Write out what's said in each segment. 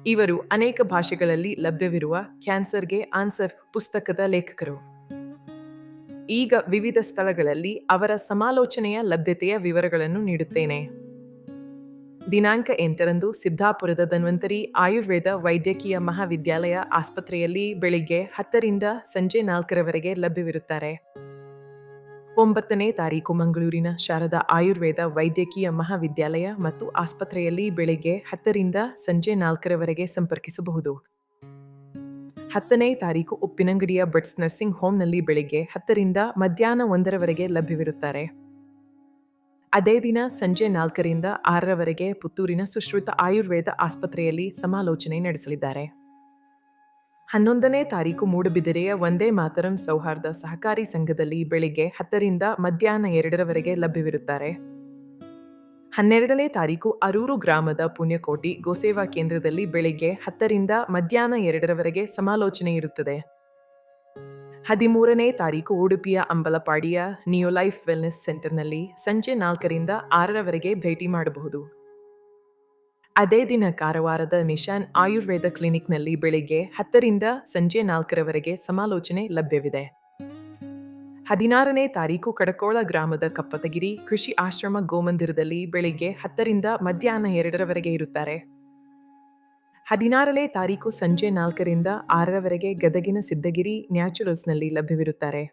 ಇವರು ಅನೇಕ ಭಾಷೆಗಳಲ್ಲಿ ಲಭ್ಯವಿರುವ ಕ್ಯಾನ್ಸರ್ಗೆ ಆನ್ಸರ್ ಪುಸ್ತಕದ ಲೇಖಕರು. ಈಗ ವಿವಿಧ ಸ್ಥಳಗಳಲ್ಲಿ ಅವರ ಸಮಾಲೋಚನೆಯ ಲಭ್ಯತೆಯ ವಿವರಗಳನ್ನು ನೀಡುತ್ತೇನೆ. ದಿನಾಂಕ 8ರಂದು ಸಿದ್ದಾಪುರದ ಧನ್ವಂತರಿ ಆಯುರ್ವೇದ ವೈದ್ಯಕೀಯ ಮಹಾವಿದ್ಯಾಲಯ ಆಸ್ಪತ್ರೆಯಲ್ಲಿ ಬೆಳಿಗ್ಗೆ 10ರಿಂದ ಸಂಜೆ 4ರವರೆಗೆ ಲಭ್ಯವಿರುತ್ತಾರೆ. 9ನೇ ತಾರೀಕು ಮಂಗಳೂರಿನ ಶಾರದಾ ಆಯುರ್ವೇದ ವೈದ್ಯಕೀಯ ಮಹಾವಿದ್ಯಾಲಯ ಮತ್ತು ಆಸ್ಪತ್ರೆಯಲ್ಲಿ ಬೆಳಿಗ್ಗೆ 10ರಿಂದ ಸಂಜೆ 4ರವರೆಗೆ ಸಂಪರ್ಕಿಸಬಹುದು. 10ನೇ ತಾರೀಕು ಉಪ್ಪಿನಂಗಡಿಯ ಬಟ್ಸ್ ನರ್ಸಿಂಗ್ ಹೋಮ್ನಲ್ಲಿ ಬೆಳಿಗ್ಗೆ 10ರಿಂದ ಮಧ್ಯಾಹ್ನ 1ರವರೆಗೆ ಲಭ್ಯವಿರುತ್ತಾರೆ. ಅದೇ ದಿನ ಸಂಜೆ 4ರಿಂದ 6ರವರೆಗೆ ಪುತ್ತೂರಿನ ಸುಶ್ರುತ ಆಯುರ್ವೇದ ಆಸ್ಪತ್ರೆಯಲ್ಲಿ ಸಮಾಲೋಚನೆ ನಡೆಸಲಿದ್ದಾರೆ. 11ನೇ ತಾರೀಕು ಮೂಡಬಿದಿರೆಯ ವಂದೇ ಮಾತರಂ ಸೌಹಾರ್ದ ಸಹಕಾರಿ ಸಂಘದಲ್ಲಿ ಬೆಳಿಗ್ಗೆ 10ರಿಂದ ಮಧ್ಯಾಹ್ನ 2ರವರೆಗೆ ಲಭ್ಯವಿರುತ್ತಾರೆ. 12ನೇ ತಾರೀಕು ಅರೂರು ಗ್ರಾಮದ ಪುಣ್ಯಕೋಟಿ ಗೋಸೇವಾ ಕೇಂದ್ರದಲ್ಲಿ ಬೆಳಿಗ್ಗೆ 10ರಿಂದ ಮಧ್ಯಾಹ್ನ 2ರವರೆಗೆ ಸಮಾಲೋಚನೆ ಇರುತ್ತದೆ. 13ನೇ ತಾರೀಕು ಉಡುಪಿಯ ಅಂಬಲಪಾಡಿಯ ನಿಯೋಲೈಫ್ ವೆಲ್ನೆಸ್ ಸೆಂಟರ್ನಲ್ಲಿ ಸಂಜೆ 4ರಿಂದ 6ರವರೆಗೆ ಭೇಟಿ ಮಾಡಬಹುದು. ಅದೇ ದಿನ ಕಾರವಾರದ ನಿಶಾನ್ ಆಯುರ್ವೇದ ಕ್ಲಿನಿಕ್ನಲ್ಲಿ ಬೆಳಿಗ್ಗೆ 10ರಿಂದ ಸಂಜೆ 4ರವರೆಗೆ ಸಮಾಲೋಚನೆ ಲಭ್ಯವಿದೆ. 16ನೇ ತಾರೀಕು ಕಡಕೋಳ ಗ್ರಾಮದ ಕಪ್ಪತಗಿರಿ ಕೃಷಿ ಆಶ್ರಮ ಗೋಮಂದಿರದಲ್ಲಿ ಬೆಳಿಗ್ಗೆ 10ರಿಂದ ಮಧ್ಯಾಹ್ನ 2ರವರೆಗೆ ಇರುತ್ತಾರೆ. 16ನೇ ತಾರೀಕು ಸಂಜೆ 4ರಿಂದ 6ರವರೆಗೆ ಗದಗಿನ ಸಿದ್ದಗಿರಿ ನ್ಯಾಚುರಲ್ಸ್ನಲ್ಲಿ ಲಭ್ಯವಿರುತ್ತಾರೆ.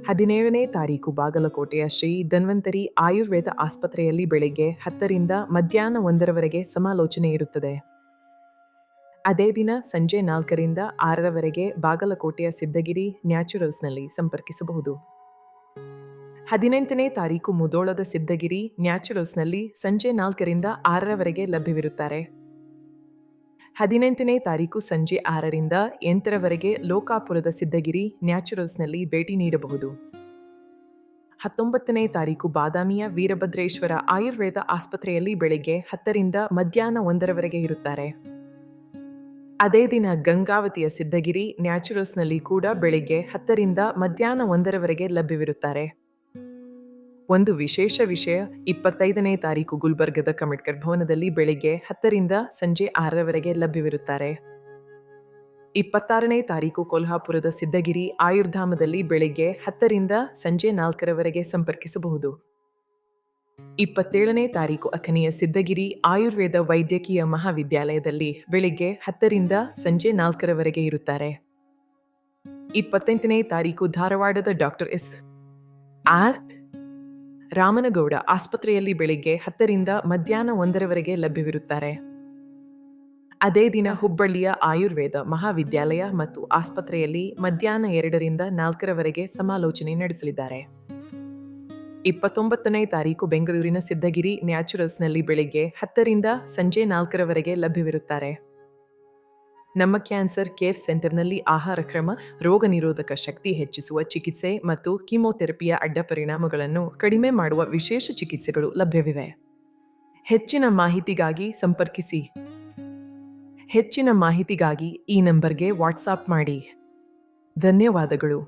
17ನೇ ತಾರೀಕು ಬಾಗಲಕೋಟೆಯ ಶ್ರೀ ಧನ್ವಂತರಿ ಆಯುರ್ವೇದ ಆಸ್ಪತ್ರೆಯಲ್ಲಿ ಬೆಳಿಗ್ಗೆ 10ರಿಂದ ಮಧ್ಯಾಹ್ನ 1ರವರೆಗೆ ಸಮಾಲೋಚನೆ ಇರುತ್ತದೆ. ಅದೇ ದಿನ ಸಂಜೆ 4ರಿಂದ 6ರವರೆಗೆ ಬಾಗಲಕೋಟೆಯ ಸಿದ್ದಗಿರಿ ನ್ಯಾಚುರಲ್ಸ್ನಲ್ಲಿ ಸಂಪರ್ಕಿಸಬಹುದು. 18ನೇ ತಾರೀಕು ಮುಧೋಳದ ಸಿದ್ದಗಿರಿ ನ್ಯಾಚುರಲ್ಸ್ನಲ್ಲಿ ಸಂಜೆ 4ರಿಂದ 6ರವರೆಗೆ ಲಭ್ಯವಿರುತ್ತಾರೆ. 18ನೇ ತಾರೀಕು ಸಂಜೆ 6ರಿಂದ 8ರವರೆಗೆ ಲೋಕಾಪುರದ ಸಿದ್ದಗಿರಿ ನ್ಯಾಚುರಲ್ಸ್ನಲ್ಲಿ ಭೇಟಿ ನೀಡಬಹುದು. 19ನೇ ತಾರೀಕು ಬಾದಾಮಿಯ ವೀರಭದ್ರೇಶ್ವರ ಆಯುರ್ವೇದ ಆಸ್ಪತ್ರೆಯಲ್ಲಿ ಬೆಳಿಗ್ಗೆ 10ರಿಂದ ಮಧ್ಯಾಹ್ನ 1ರವರೆಗೆ ಇರುತ್ತಾರೆ. ಅದೇ ದಿನ ಗಂಗಾವತಿಯ ಸಿದ್ದಗಿರಿ ನ್ಯಾಚುರಲ್ಸ್ನಲ್ಲಿ ಕೂಡ ಬೆಳಿಗ್ಗೆ 10ರಿಂದ ಮಧ್ಯಾಹ್ನ 1ರವರೆಗೆ ಲಭ್ಯವಿರುತ್ತಾರೆ. ಒಂದು ವಿಶೇಷ ವಿಷಯ, 25ನೇ ತಾರೀಕು ಗುಲ್ಬರ್ಗದ ಕಮಿಟ್ಕರ್ ಭವನದಲ್ಲಿ ಬೆಳಿಗ್ಗೆ 10ರಿಂದ ಸಂಜೆ 6ರವರೆಗೆ ಲಭ್ಯವಿರುತ್ತಾರೆ. 26ನೇ ತಾರೀಕು ಕೊಲ್ಹಾಪುರದ ಸಿದ್ದಗಿರಿ ಆಯುರ್ಧಾಮದಲ್ಲಿ ಬೆಳಿಗ್ಗೆ 10ರಿಂದ ಸಂಜೆ 4ರವರೆಗೆ ಸಂಪರ್ಕಿಸಬಹುದು. 27ನೇ ತಾರೀಕು ಅಥಣಿಯ ಸಿದ್ದಗಿರಿ ಆಯುರ್ವೇದ ವೈದ್ಯಕೀಯ ಮಹಾವಿದ್ಯಾಲಯದಲ್ಲಿ ಬೆಳಿಗ್ಗೆ 10ರಿಂದ ಸಂಜೆ 4ರವರೆಗೆ ಇರುತ್ತಾರೆ. 28ನೇ ತಾರೀಕು ಧಾರವಾಡದ ಡಾಕ್ಟರ್ ಎಸ್. ಆರ್. ರಾಮನಗೌಡ ಆಸ್ಪತ್ರೆಯಲ್ಲಿ ಬೆಳಿಗ್ಗೆ 10ರಿಂದ ಮಧ್ಯಾಹ್ನ 1ರವರೆಗೆ ಲಭ್ಯವಿರುತ್ತಾರೆ. ಅದೇ ದಿನ ಹುಬ್ಬಳ್ಳಿಯ ಆಯುರ್ವೇದ ಮಹಾವಿದ್ಯಾಲಯ ಮತ್ತು ಆಸ್ಪತ್ರೆಯಲ್ಲಿ ಮಧ್ಯಾಹ್ನ 2ರಿಂದ 4ರವರೆಗೆ ಸಮಾಲೋಚನೆ ನಡೆಸಲಿದ್ದಾರೆ. 29ನೇ ತಾರೀಕು ಬೆಂಗಳೂರಿನ ಸಿದ್ದಗಿರಿ ನ್ಯಾಚುರಲ್ಸ್ನಲ್ಲಿ ಬೆಳಿಗ್ಗೆ 10ರಿಂದ ಸಂಜೆ 4ರವರೆಗೆ ಲಭ್ಯವಿರುತ್ತಾರೆ. ನಮ್ಮ ಕ್ಯಾನ್ಸರ್ ಕೇರ್ ಸೆಂಟರ್ನಲ್ಲಿ ಆಹಾರ ಕ್ರಮ, ರೋಗ ನಿರೋಧಕ ಶಕ್ತಿ ಹೆಚ್ಚಿಸುವ ಚಿಕಿತ್ಸೆ ಮತ್ತು ಕೀಮೋಥೆರಪಿಯ ಅಡ್ಡ ಪರಿಣಾಮಗಳನ್ನು ಕಡಿಮೆ ಮಾಡುವ ವಿಶೇಷ ಚಿಕಿತ್ಸೆಗಳು ಲಭ್ಯವಿವೆ. ಹೆಚ್ಚಿನ ಮಾಹಿತಿಗಾಗಿ ಸಂಪರ್ಕಿಸಿ. ಹೆಚ್ಚಿನ ಮಾಹಿತಿಗಾಗಿ ಈ ನಂಬರ್ಗೆ ವಾಟ್ಸಾಪ್ ಮಾಡಿ. ಧನ್ಯವಾದಗಳು.